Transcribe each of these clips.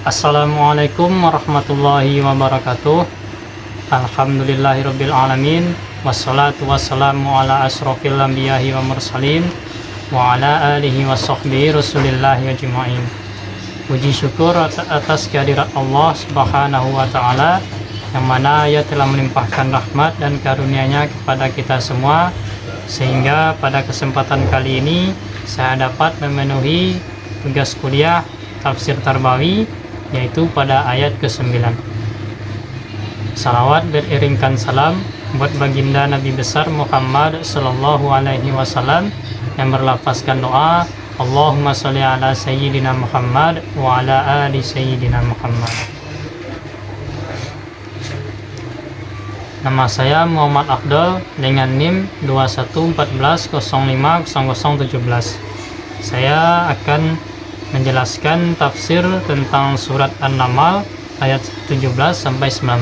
Assalamualaikum warahmatullahi wabarakatuh. Alhamdulillahirabbil alamin. Wassalatu wassalamu ala asrofil anbiya'i wa mursalin wa ala alihi wa sahbihi rasulillahi ajma'in. Puji syukur atas kehadirat Allah Subhanahu wa taala yang mana Ia telah melimpahkan rahmat dan karunia-Nya kepada kita semua, sehingga pada kesempatan kali ini saya dapat memenuhi tugas kuliah tafsir Tarbawi, yaitu pada ayat ke-9. Salawat beriringkan salam buat baginda Nabi besar Muhammad sallallahu alaihi wasallam yang berlafazkan doa Allahumma sholli ala sayyidina Muhammad wa ala ali sayyidina Muhammad. Nama saya Muhammad Afdal dengan NIM 2114050017. Saya akan menjelaskan tafsir tentang surat An-Naml ayat 17 sampai 19,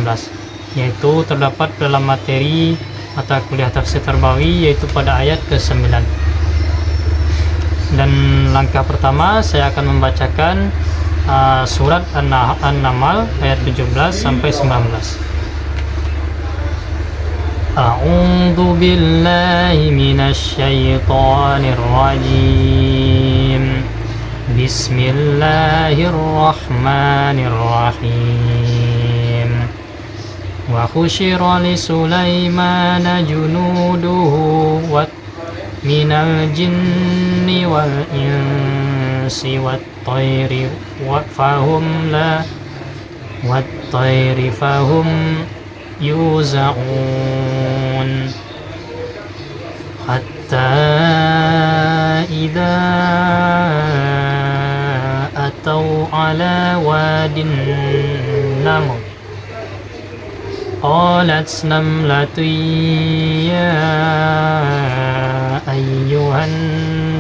yaitu terdapat dalam materi mata kuliah tafsir Tarbawi, yaitu pada ayat ke-9. Dan langkah pertama saya akan membacakan surat An-Naml ayat 17 sampai 19. A'udzu billahi minasy syaithanir rajim. Bismillahirrahmanirrahim. Wa khusyira li Sulaimana junuduhu wa minal jinni wal insi wat tayri fahum yuzaun hatta idza atau ala wadin naml qalat namlatun ya ayyuhan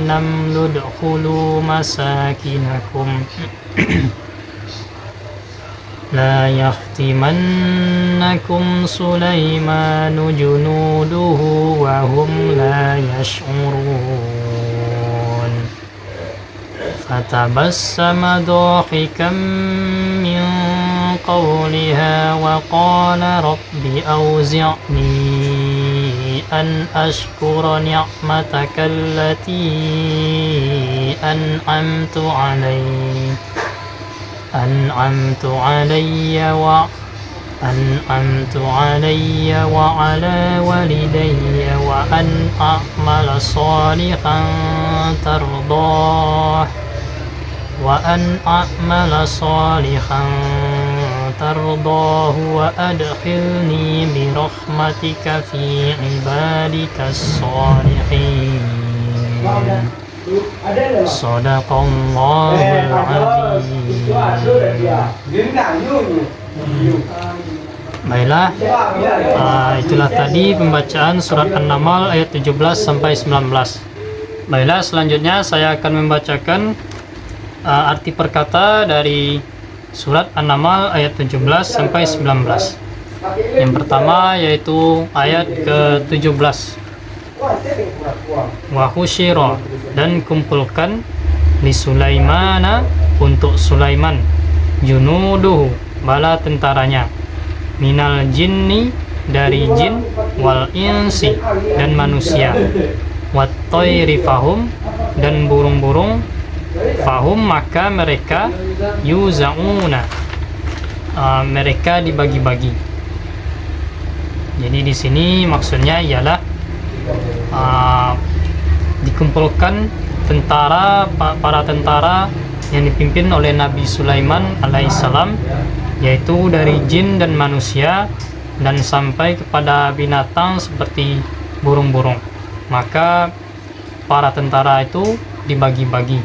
namlu udkhulu masakinakum la yahtimannakum Sulaimanu junuduhu wa hum la yash'urun. Fatabassama dhahikan min qawliha wa qala rabbi awzi'ni an ashkura ni'mataka allati an'amtu alayya wa ala walidayya wa an a'mala salihan tardahu wa adkhilni bi rahmatika fi ibadikas salihin. Shadaqallahul azim. Baiklah, itulah tadi pembacaan surat An-Naml ayat 17 sampai 19. Baiklah, selanjutnya saya akan membacakan arti perkata dari surat An-Naml ayat 17 sampai 19. Yang pertama yaitu ayat ke-17. Wa husyira, dan kumpulkan li Sulaimana, untuk Sulaiman, junuduhu, bala tentaranya, minal jinni, dari jin, wal insi, dan manusia, wat tayri fahum, dan burung-burung, fahum, maka mereka, yuzauna, mereka dibagi-bagi. Jadi di sini maksudnya ialah dikumpulkan para tentara yang dipimpin oleh Nabi Sulaiman alaihissalam, yaitu dari jin dan manusia, dan sampai kepada binatang seperti burung-burung. Maka para tentara itu dibagi-bagi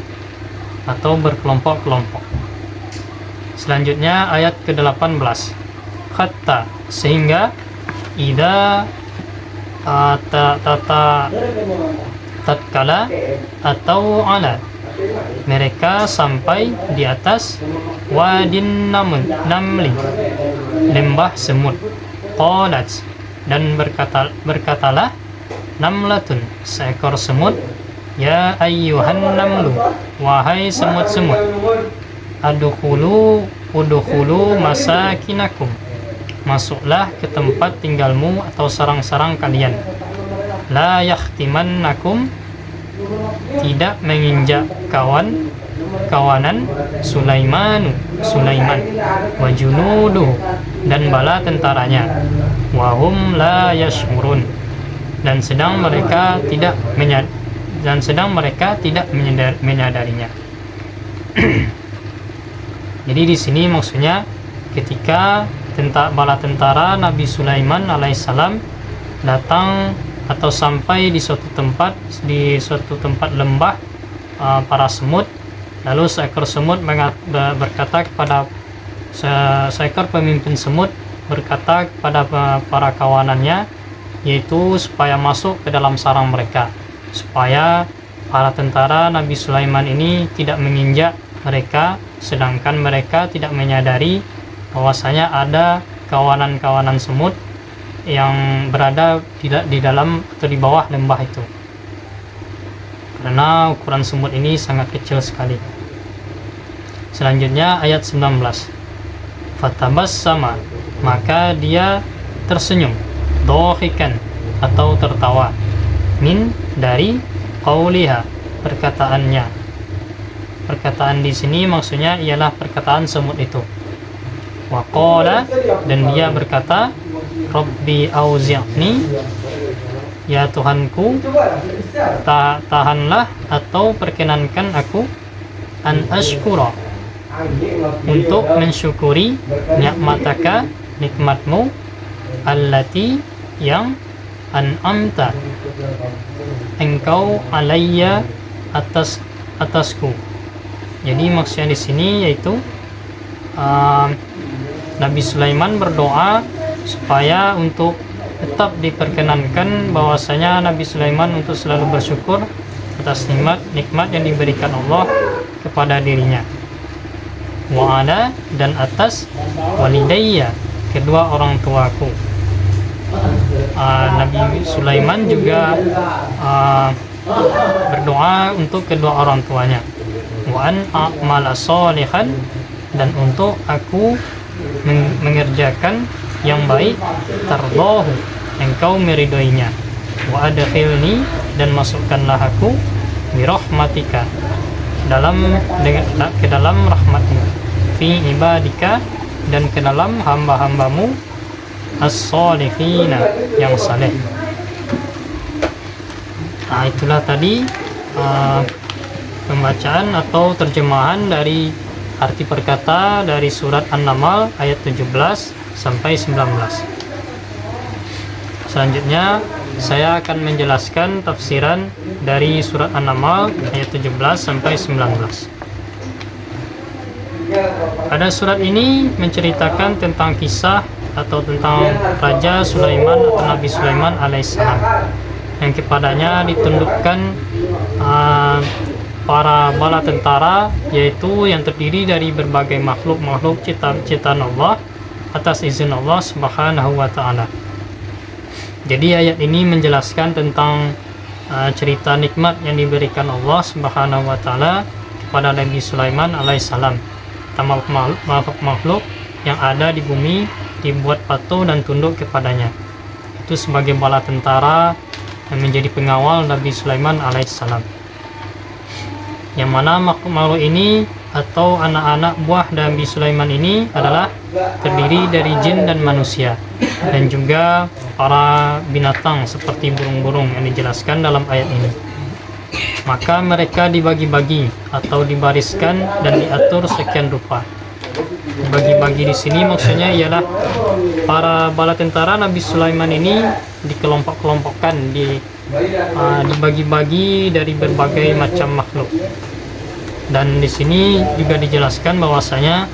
atau berkelompok-kelompok. Selanjutnya ayat ke-18. Hatta, sehingga, idza tatkala atau ala, mereka sampai di atas wadin namli, lembah semut. Qalat, dan berkatalah namlatun, seekor semut, ya ayyuhan namlu, wahai semut-semut, adkhulu udkhulu masakinakum, masuklah ke tempat tinggalmu atau sarang-sarang kalian. La yahtimannakum, tidak menginjak kawanan Sulaiman wa junuduhu, dan bala tentaranya, wahum la yashmurun, dan sedang mereka tidak menyadarinya. Jadi di sini maksudnya ketika bala tentara Nabi Sulaiman alaihissalam datang atau sampai di suatu tempat lembah para semut, lalu seekor semut berkata kepada seekor pemimpin semut berkata kepada para kawanannya, yaitu supaya masuk ke dalam sarang mereka, supaya para tentara Nabi Sulaiman ini tidak menginjak mereka, sedangkan mereka tidak menyadari bahwasanya ada kawanan-kawanan semut yang berada di dalam atau di bawah lembah itu, karena ukuran semut ini sangat kecil sekali. Selanjutnya ayat 19, fatabassama, maka dia tersenyum, dohikan atau tertawa, min, dari qauliha, perkataannya. Perkataan di sini maksudnya ialah perkataan semut itu. Wa qala, dan dia berkata, Rabbi auzi'ni, ya Tuhanku, tahanlah atau perkenankan aku, an ashkura, untuk mensyukuri nikmataka, nikmatmu, allati, yang an'amta, engkau alayya, atasku. Jadi maksudnya di sini yaitu Nabi Sulaiman berdoa supaya untuk tetap diperkenankan bahwasanya Nabi Sulaiman untuk selalu bersyukur atas nikmat yang diberikan Allah kepada dirinya. Wa ala, dan atas walidayya, kedua orang tuaku. Nabi Sulaiman juga berdoa untuk kedua orang tuanya. Wa an a'mala sholihan, dan untuk aku mengerjakan yang baik, tardahu, engkau meridhoinya. Wa adkhilni, dan masukkanlah aku, birahmatika, ke dalam rahmatmu, fi ibadika, dan ke dalam hamba-hambamu, as-sholihina, yang saleh. Itulah tadi pembacaan atau terjemahan dari arti perkata dari surat An-Naml ayat 17 sampai 19. Selanjutnya saya akan menjelaskan tafsiran dari surat An-Naml ayat 17 sampai 19. Pada surat ini menceritakan tentang kisah atau tentang Raja Sulaiman atau Nabi Sulaiman alaihissalam, yang kepadanya ditundukkan para bala tentara, yaitu yang terdiri dari berbagai makhluk ciptaan Allah atas izin Allah Subhanahu wa ta'ala. Jadi ayat ini menjelaskan tentang cerita nikmat yang diberikan Allah Subhanahu wa ta'ala kepada Nabi Sulaiman alaihissalam. Makhluk yang ada di bumi dibuat patuh dan tunduk kepadanya, itu sebagai bala tentara yang menjadi pengawal Nabi Sulaiman alaihissalam, yang mana makhluk ini atau anak-anak buah Nabi Sulaiman ini adalah terdiri dari jin dan manusia, dan juga para binatang seperti burung-burung yang dijelaskan dalam ayat ini. Maka mereka dibagi-bagi atau dibariskan dan diatur sekian rupa. Dibagi-bagi di sini maksudnya ialah para bala tentara Nabi Sulaiman ini dikelompok-kelompokkan, dibagi-bagi dari berbagai macam makhluk. Dan di sini juga dijelaskan bahwasanya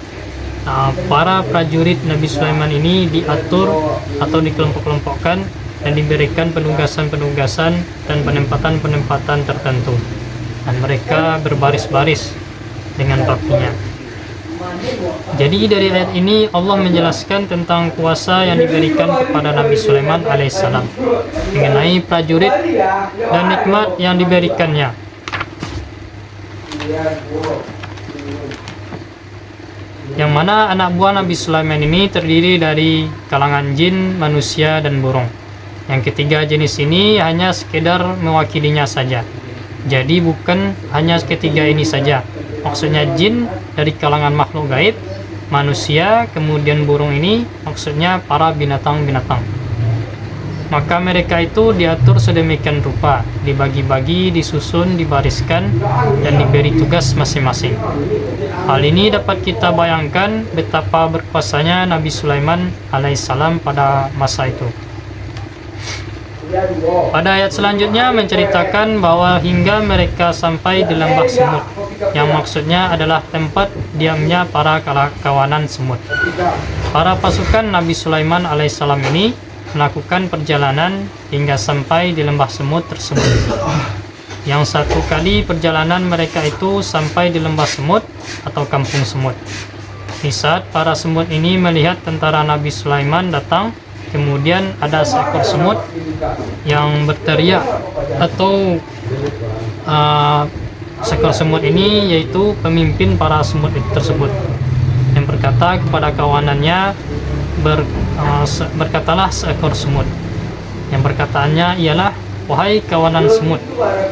para prajurit Nabi Sulaiman ini diatur atau dikelompok-kelompokkan dan diberikan penugasan-penugasan dan penempatan-penempatan tertentu, dan mereka berbaris-baris dengan rapinya. Jadi dari ayat ini Allah menjelaskan tentang kuasa yang diberikan kepada Nabi Sulaiman alaihissalam mengenai prajurit dan nikmat yang diberikannya. yang mana anak buah Nabi Sulaiman ini terdiri dari kalangan jin, manusia, dan burung. Yang ketiga jenis ini hanya sekedar mewakilinya saja. Jadi bukan hanya ketiga ini saja. Maksudnya jin dari kalangan makhluk gaib, manusia, kemudian burung ini maksudnya para binatang-binatang. Maka mereka itu diatur sedemikian rupa, dibagi-bagi, disusun, dibariskan, dan diberi tugas masing-masing. Hal ini dapat kita bayangkan betapa berkuasanya Nabi Sulaiman alaihissalam pada masa itu. Pada ayat selanjutnya menceritakan bahwa hingga mereka sampai di lembah semut, yang maksudnya adalah tempat diamnya para kawanan semut. Para pasukan Nabi Sulaiman alaihissalam ini melakukan perjalanan hingga sampai di lembah semut tersebut. Yang satu kali perjalanan mereka itu sampai di lembah semut atau kampung semut. Di saat para semut ini melihat tentara Nabi Sulaiman datang, kemudian ada seekor semut yang berteriak, atau seekor semut ini yaitu pemimpin para semut tersebut, yang berkata kepada kawanannya, berkatalah seekor semut, yang perkataannya ialah, wahai kawanan semut,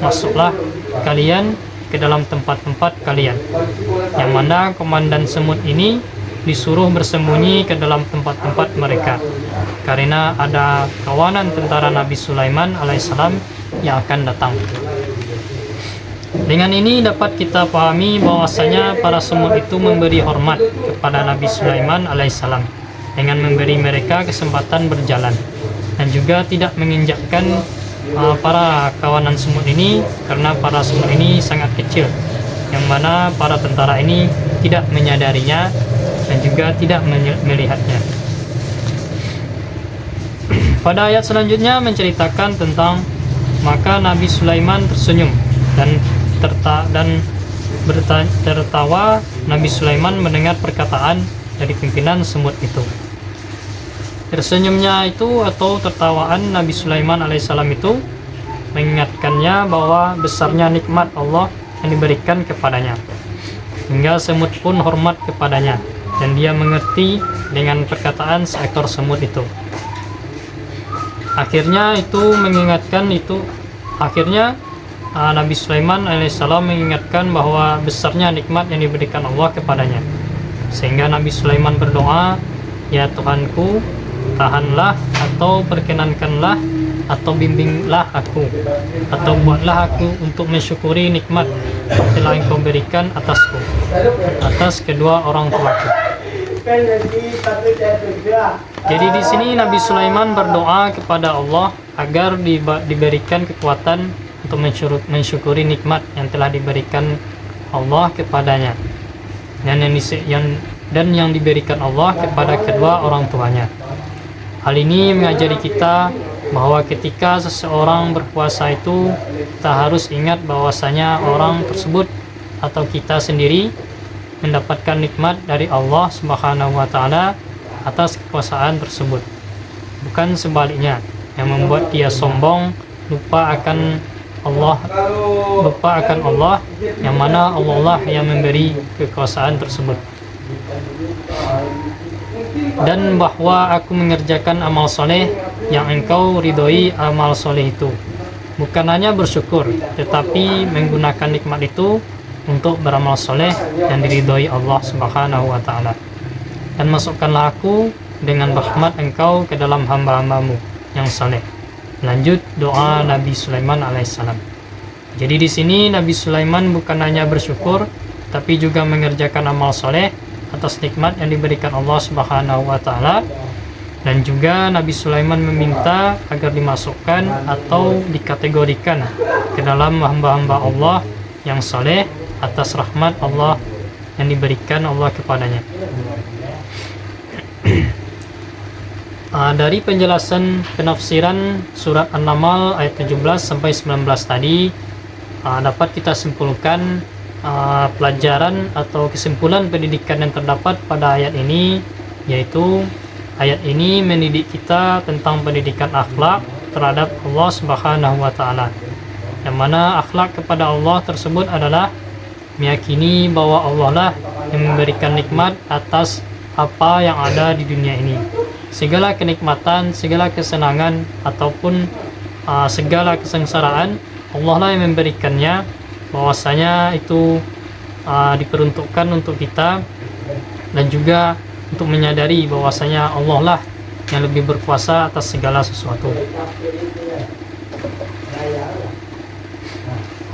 masuklah kalian ke dalam tempat-tempat kalian. Yang mana komandan semut ini disuruh bersembunyi ke dalam tempat-tempat mereka, karena ada kawanan tentara Nabi Sulaiman alaihissalam yang akan datang. Dengan ini dapat kita pahami bahwasanya para semut itu memberi hormat kepada Nabi Sulaiman alaihissalam dengan memberi mereka kesempatan berjalan, dan juga tidak menginjakkan para kawanan semut ini, karena para semut ini sangat kecil, yang mana para tentara ini tidak menyadarinya dan juga tidak melihatnya. Pada ayat selanjutnya menceritakan tentang maka Nabi Sulaiman tersenyum dan tertawa Nabi Sulaiman mendengar perkataan dari pimpinan semut itu. Tersenyumnya itu atau tertawaan Nabi Sulaiman alaihissalam itu mengingatkannya bahwa besarnya nikmat Allah yang diberikan kepadanya, hingga semut pun hormat kepadanya, dan dia mengerti dengan perkataan seekor semut itu. Akhirnya Nabi Sulaiman alaihissalam mengingatkan bahwa besarnya nikmat yang diberikan Allah kepadanya, sehingga Nabi Sulaiman berdoa, ya Tuhanku, tahanlah atau perkenankanlah atau bimbinglah aku, atau buatlah aku untuk mensyukuri nikmat yang telah Engkau berikan atasku, atas kedua orang tuaku. Jadi di sini Nabi Sulaiman berdoa kepada Allah agar diberikan kekuatan untuk mensyukuri nikmat yang telah diberikan Allah kepadanya, dan yang diberikan Allah kepada kedua orang tuanya. Hal ini mengajari kita bahwa ketika seseorang berpuasa itu, kita harus ingat bahwasanya orang tersebut atau kita sendiri mendapatkan nikmat dari Allah Subhanahu wa taala atas kekuasaan tersebut, bukan sebaliknya yang membuat dia sombong, lupa akan Allah yang mana Allah yang memberi kekuasaan tersebut. Dan bahwa aku mengerjakan amal soleh yang Engkau ridhoi amal soleh itu, bukan hanya bersyukur, tetapi menggunakan nikmat itu untuk beramal soleh yang diridhoi Allah Subhanahu wa ta'ala. Dan masukkanlah aku dengan rahmat Engkau ke dalam hamba-hambamu yang soleh. Lanjut doa Nabi Sulaiman alaihissalam. Jadi di sini Nabi Sulaiman bukan hanya bersyukur, tapi juga mengerjakan amal soleh atas nikmat yang diberikan Allah Subhanahu wa ta'ala. Dan juga Nabi Sulaiman meminta agar dimasukkan atau dikategorikan ke dalam hamba-hamba Allah yang soleh atas rahmat Allah yang diberikan Allah kepadanya. Dari penjelasan penafsiran surat An-Naml ayat 17 sampai 19 tadi, dapat kita simpulkan pelajaran atau kesimpulan pendidikan yang terdapat pada ayat ini, yaitu ayat ini mendidik kita tentang pendidikan akhlak terhadap Allah Subhanahu wa ta'ala, yang mana akhlak kepada Allah tersebut adalah meyakini bahwa Allah lah yang memberikan nikmat atas apa yang ada di dunia ini. Segala kenikmatan, segala kesenangan ataupun segala kesengsaraan, Allah lah yang memberikannya, bahwasanya itu diperuntukkan untuk kita, dan juga untuk menyadari bahwasanya Allah lah yang lebih berkuasa atas segala sesuatu.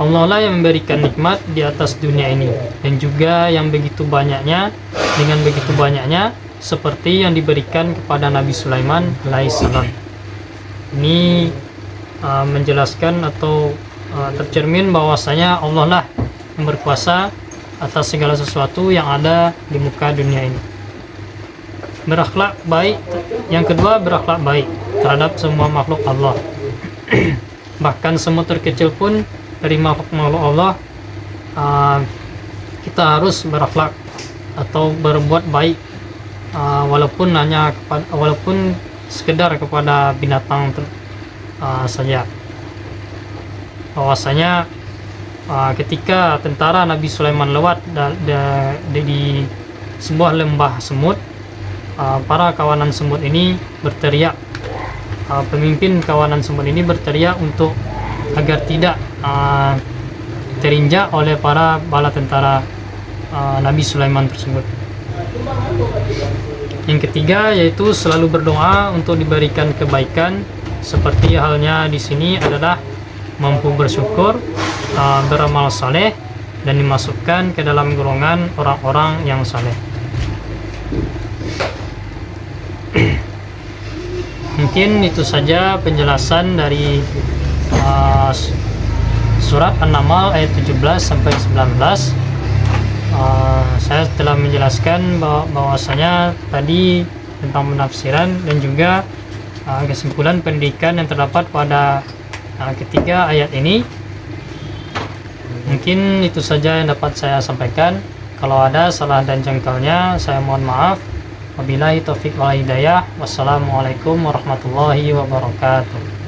Allah lah yang memberikan nikmat di atas dunia ini, dan juga yang begitu banyaknya, dengan begitu banyaknya seperti yang diberikan kepada Nabi Sulaiman alaihissalam. Ini menjelaskan atau tercermin bahwasanya Allah lah yang berkuasa atas segala sesuatu yang ada di muka dunia ini. Berakhlak baik, yang kedua berakhlak baik terhadap semua makhluk Allah. Bahkan semut terkecil pun dari makhluk Allah, kita harus berakhlak atau berbuat baik, walaupun sekedar kepada binatang saja. Bahwasanya ketika tentara Nabi Sulaiman lewat di sebuah lembah semut, para kawanan semut ini berteriak, pemimpin kawanan semut ini berteriak untuk agar tidak terinjak oleh para bala tentara Nabi Sulaiman tersebut. Yang ketiga yaitu selalu berdoa untuk diberikan kebaikan, seperti halnya di sini adalah mampu bersyukur, beramal saleh, dan dimasukkan ke dalam golongan orang-orang yang saleh. Mungkin itu saja penjelasan dari surat An-Naml ayat 17 sampai 19. Saya telah menjelaskan bahwasanya tadi tentang penafsiran dan juga kesimpulan pendidikan yang terdapat pada ketiga ayat ini. Mungkin itu saja yang dapat saya sampaikan. Kalau ada salah dan jangkalnya, saya mohon maaf. Wabillahi taufiq wal hidayah. Wassalamualaikum warahmatullahi wabarakatuh.